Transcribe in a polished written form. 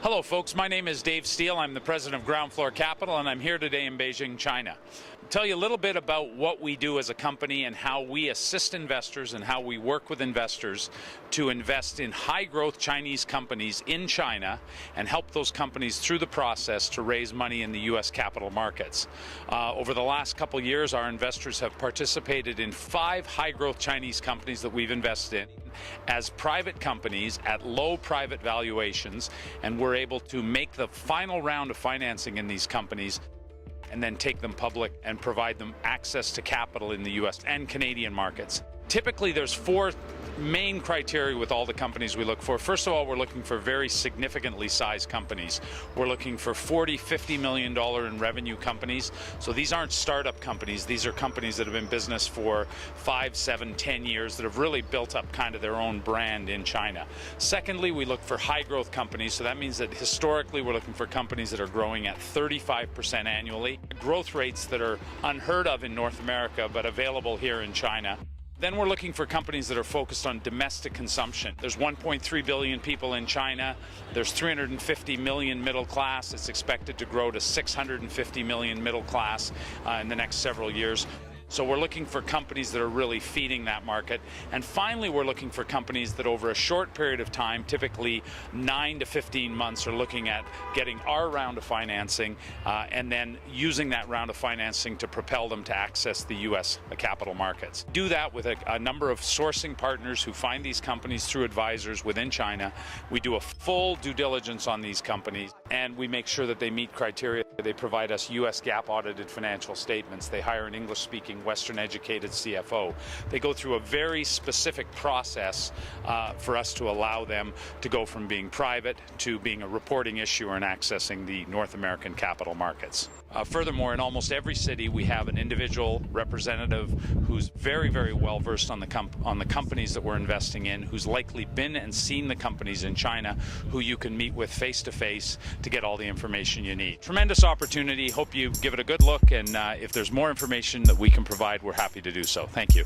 Hello folks, my name is Dave Steele. I'm the president of Ground Floor Capital and I'm here today in Beijing, China. I'll tell you a little bit about what we do as a company and how we assist investors and how we work with investors to invest in high growth Chinese companies in China and help those companies through the process to raise money in the US capital markets. Over the last couple years, our investors have participated in 5 high growth Chinese companies that we've invested in as private companies at low private valuations, and we're able to make the final round of financing in these companies and then take them public and provide them access to capital in the US and Canadian markets. Typically, there's 4 main criteria with all the companies we look for. First of all, we're looking for very significantly sized companies. We're looking for $40–50 million in revenue companies. So these aren't startup companies. These are companies that have been in business for 5, 7, 10 years that have really built up kind of their own brand in China. Secondly, we look for high growth companies. So that means that historically we're looking for companies that are growing at 35% annually, growth rates that are unheard of in North America but available here in China. Then we're looking for companies that are focused on domestic consumption. There's 1.3 billion people in China. There's 350 million middle class. It's expected to grow to 650 million middle class in the next several years. So we're looking for companies that are really feeding that market. And finally, we're looking for companies that over a short period of time, typically 9 to 15 months, are looking at getting our round of financing and then using that round of financing to propel them to access the US capital markets. Do that with a number of sourcing partners who find these companies through advisors within China. We do a full due diligence on these companies and we make sure that they meet criteria. They provide us US GAAP audited financial statements. They hire an English-speaking Western educated CFO. They go through a very specific process for us to allow them to go from being private to being a reporting issuer and accessing the North American capital markets. Furthermore, in almost every city, we have an individual representative who's very, very well versed on the companies that we're investing in, who's likely been and seen the companies in China, who you can meet with face to face to get all the information you need. Tremendous opportunity. Hope you give it a good look, and if there's more information that we can provide, we're happy to do so. Thank you.